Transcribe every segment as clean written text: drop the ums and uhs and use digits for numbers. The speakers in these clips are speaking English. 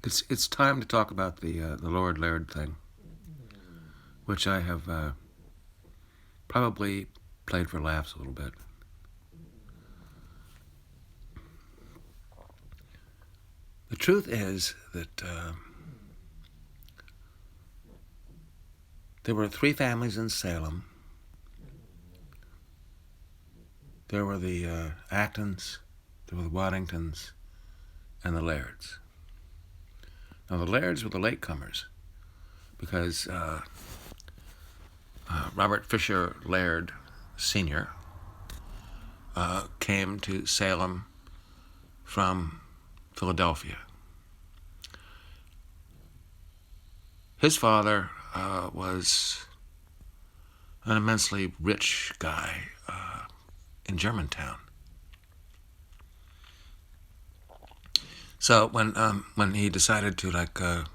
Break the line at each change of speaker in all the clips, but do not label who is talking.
It's time to talk about the Lord Laird thing, which I have probably played for laughs a little bit. The truth is that there were three families in Salem. There were the Actons, there were the Waddingtons, and the Lairds. Now the Lairds were the latecomers because Robert Fisher Laird Sr. Came to Salem from Philadelphia. His father was an immensely rich guy in Germantown. So when he decided to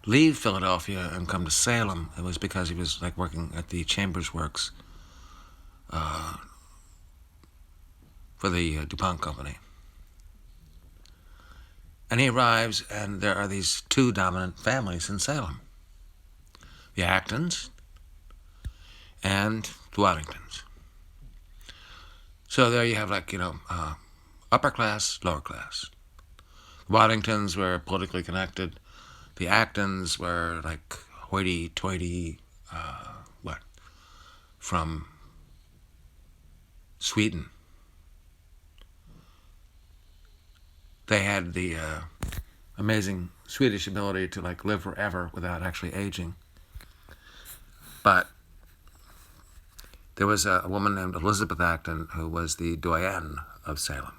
leave Philadelphia and come to Salem, it was because he was working at the Chambers Works for the DuPont Company. And he arrives, and there are these two dominant families in Salem: the Actons and the Waddingtons. So there you have upper class, lower class. The Waddingtons were politically connected. The Actons were hoity-toity, from Sweden. They had the amazing Swedish ability to live forever without actually aging. But there was a woman named Elizabeth Acton who was the doyenne of Salem.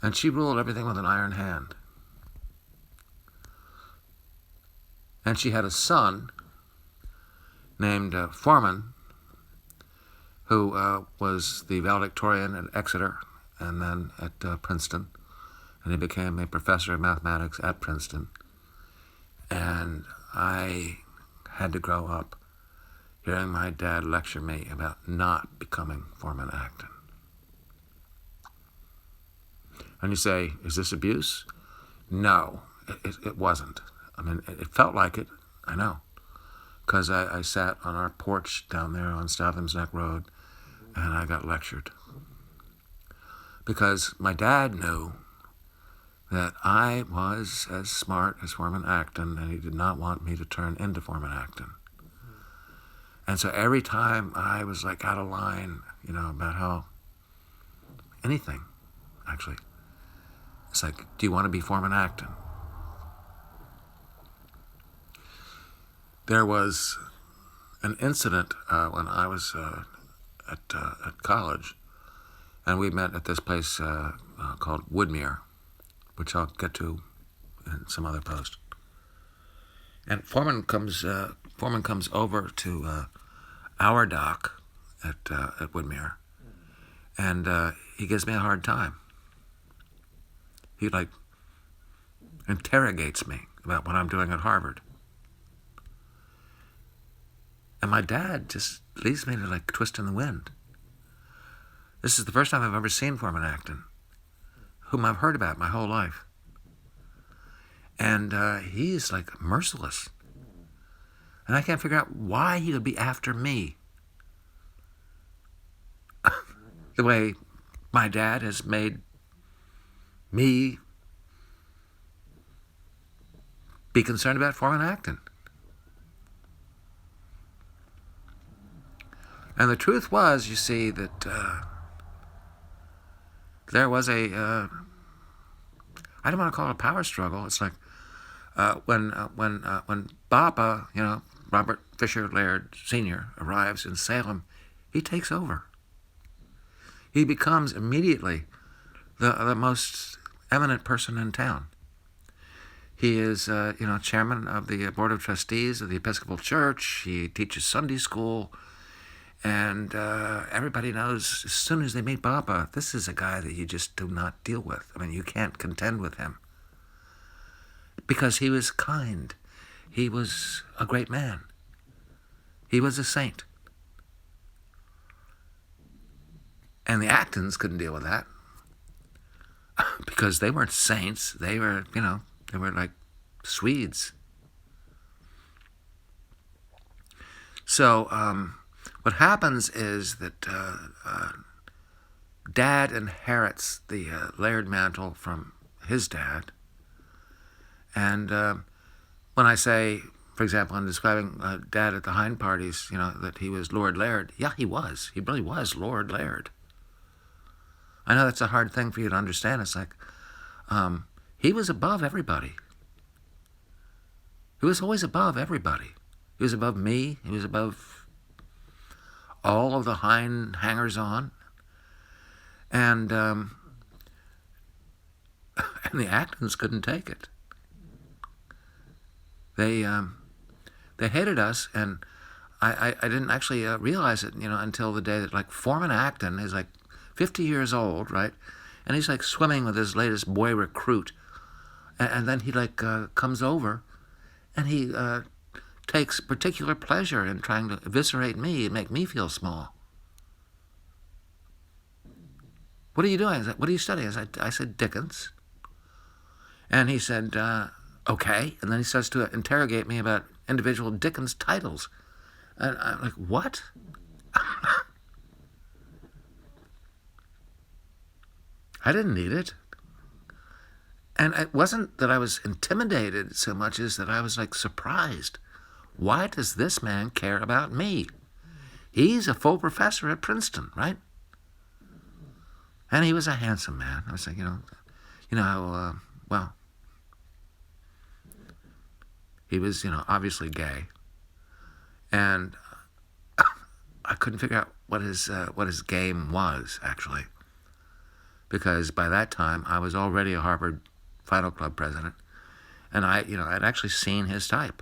And she ruled everything with an iron hand. And she had a son named Foreman, who was the valedictorian at Exeter and then at Princeton. And he became a professor of mathematics at Princeton. And I had to grow up hearing my dad lecture me about not becoming Foreman Acton. And you say, is this abuse? No, it wasn't. I mean, it felt like it, I know. Because I sat on our porch down there on Statham's Neck Road, and I got lectured. Because my dad knew that I was as smart as Foreman Acton, and he did not want me to turn into Foreman Acton. And so every time I was out of line, about how anything, actually, it's do you want to be Foreman Acton? There was an incident when I was at college, and we met at this place called Woodmere, which I'll get to in some other post. And Foreman comes over to our dock at Woodmere, and he gives me a hard time. He interrogates me about what I'm doing at Harvard. And my dad just leaves me to twist in the wind. This is the first time I've ever seen Foreman Acton, whom I've heard about my whole life. And he's merciless. And I can't figure out why he would be after me. The way my dad has made me be concerned about Foreman Acton. And the truth was, you see, that there was I don't want to call it a power struggle. It's when Papa, Robert Fisher Laird Sr. arrives in Salem, he takes over. He becomes immediately the most eminent person in town. He is, chairman of the Board of Trustees of the Episcopal Church. He teaches Sunday school. And everybody knows as soon as they meet Papa, this is a guy that you just do not deal with. I mean, you can't contend with him. Because he was kind. He was a great man. He was a saint. And the Actons couldn't deal with that. because they weren't saints. They were, they were like Swedes. So what happens is that Dad inherits the Laird mantle from his dad. And when I say, for example, in describing Dad at the Hind parties, that he was Lord Laird, yeah, he was. He really was Lord Laird. I know that's a hard thing for you to understand. It's like he was above everybody. He was always above everybody. He was above me. He was above all of the Hind hangers-on. And and the Actons couldn't take it. They hated us, and I didn't actually realize it, until the day that, like, Foreman Acton is like 50 years old, right? And he's like swimming with his latest boy recruit, and then he comes over, and he takes particular pleasure in trying to eviscerate me and make me feel small. What are you doing? What are you studying? I said, Dickens. And he said, okay. And then he starts to interrogate me about individual Dickens titles. And I'm like, what? I didn't need it. And it wasn't that I was intimidated so much as that I was like surprised. Why does this man care about me? He's a full professor at Princeton, right? And he was a handsome man. I was like, well, he was, obviously gay. And I couldn't figure out what his game was, actually. Because by that time, I was already a Harvard Final Club president. And I'd actually seen his type.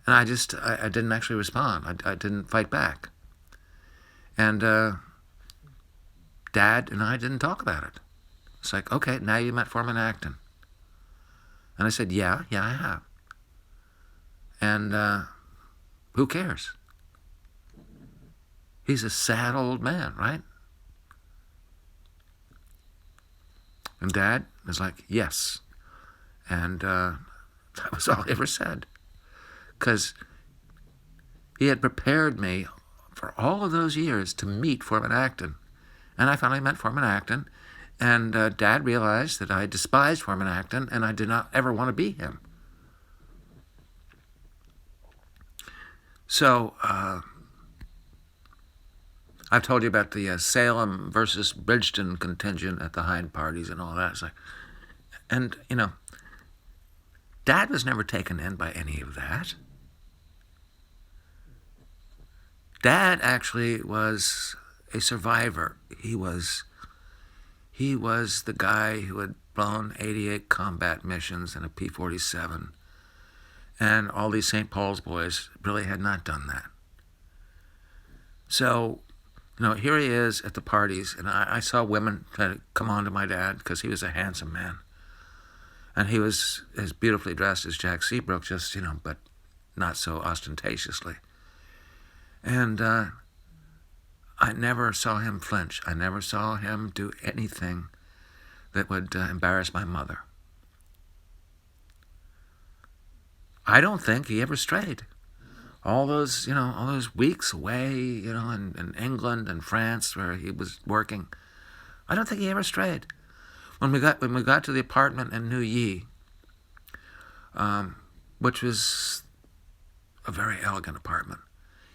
And I didn't actually respond. I didn't fight back. And Dad and I didn't talk about it. It's like, okay, now you met Foreman Acton. And I said, yeah, I have. And who cares? He's a sad old man, right? And Dad was like, yes. And that was all he ever said. Because he had prepared me for all of those years to meet Foreman Acton. And I finally met Foreman Acton, and Dad realized that I despised Foreman Acton, and I did not ever want to be him. So, I've told you about the Salem versus Bridgeton contingent at the Hind parties and all that. It's like, and, Dad was never taken in by any of that. Dad actually was a survivor. He was the guy who had flown 88 combat missions in a P-47. And all these St. Paul's boys really had not done that. So, here he is at the parties, and I saw women try to come on to my dad because he was a handsome man. And he was as beautifully dressed as Jack Seabrook, just, but not so ostentatiously. And I never saw him flinch. I never saw him do anything that would embarrass my mother. I don't think he ever strayed. All those weeks away, in England and France where he was working, I don't think he ever strayed. When we got to the apartment in New Ye, which was a very elegant apartment,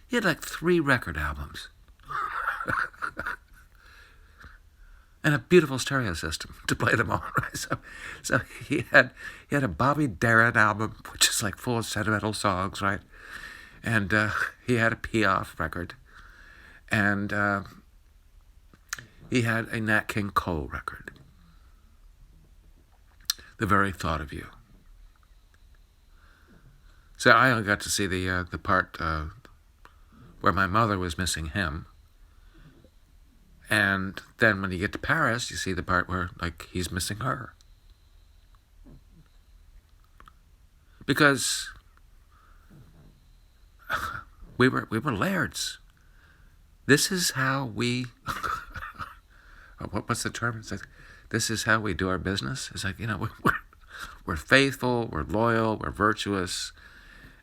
he had like 3 record albums. And a beautiful stereo system to play them on. Right? So he had a Bobby Darin album, which is like full of sentimental songs, right? And he had a Piaf record, and he had a Nat King Cole record. The Very Thought of You. So I only got to see the part where my mother was missing him. And then when you get to Paris, you see the part where, he's missing her. Because we were Lairds. This is how we... what's the term? It's like this is how we do our business. It's like, we're faithful, we're loyal, we're virtuous,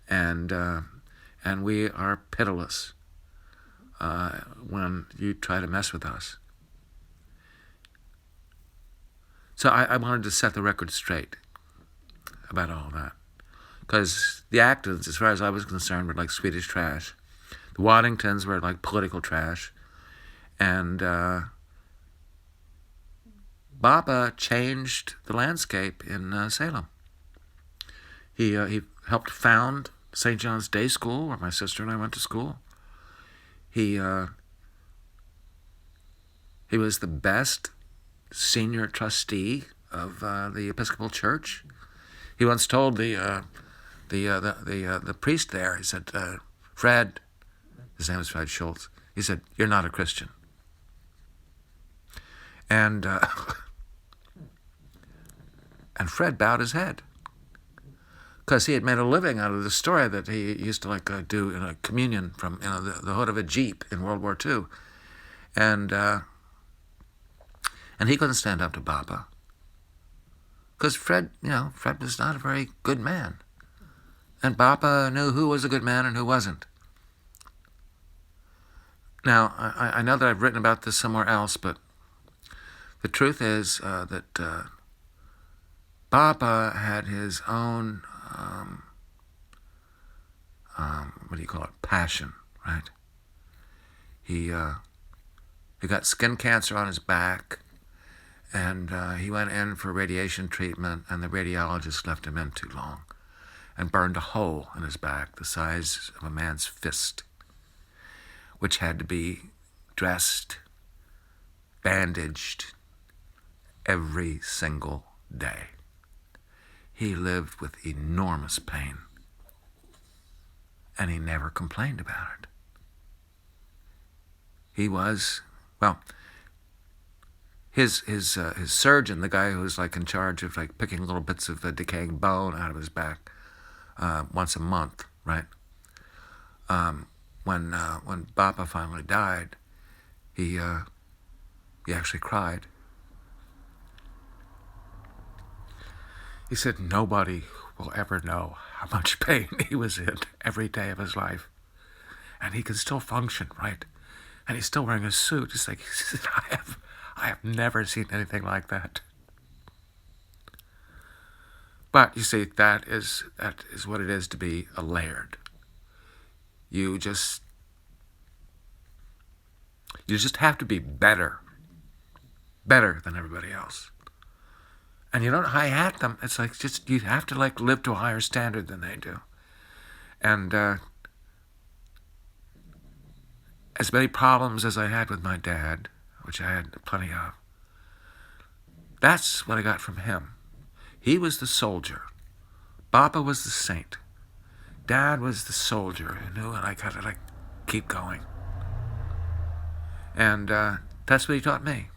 and we are pitiless when you try to mess with us. So I wanted to set the record straight about all that. Because the Actons, as far as I was concerned, were like Swedish trash. The Waddingtons were like political trash. And Baba changed the landscape in Salem. He helped found St. John's Day School, where my sister and I went to school. He was the best senior trustee of the Episcopal Church. He once told the priest there, he said, Fred, his name was Fred Schultz, he said, "You're not a Christian." And and Fred bowed his head, because he had made a living out of the story that he used to do in a communion from the hood of a Jeep in World War II. And he couldn't stand up to Baba, because Fred was not a very good man. And Baba knew who was a good man and who wasn't. Now, I know that I've written about this somewhere else, but the truth is that Baba had his own, passion, right? He got skin cancer on his back, and he went in for radiation treatment, and the radiologist left him in too long and burned a hole in his back the size of a man's fist, which had to be dressed, bandaged every single day. He lived with enormous pain, and he never complained about it. He was, his surgeon, the guy who was in charge of picking little bits of decaying bone out of his back once a month, right? When Baba finally died, he actually cried. He said nobody will ever know how much pain he was in every day of his life, and he can still function, right? And he's still wearing a suit. He said, I have never seen anything like that. But you see, that is what it is to be a Laird. You just have to be better than everybody else. And you don't high-hat them. It's you have to live to a higher standard than they do. And as many problems as I had with my dad, which I had plenty of, that's what I got from him. He was the soldier. Baba was the saint. Dad was the soldier who knew, and I gotta keep going. And that's what he taught me.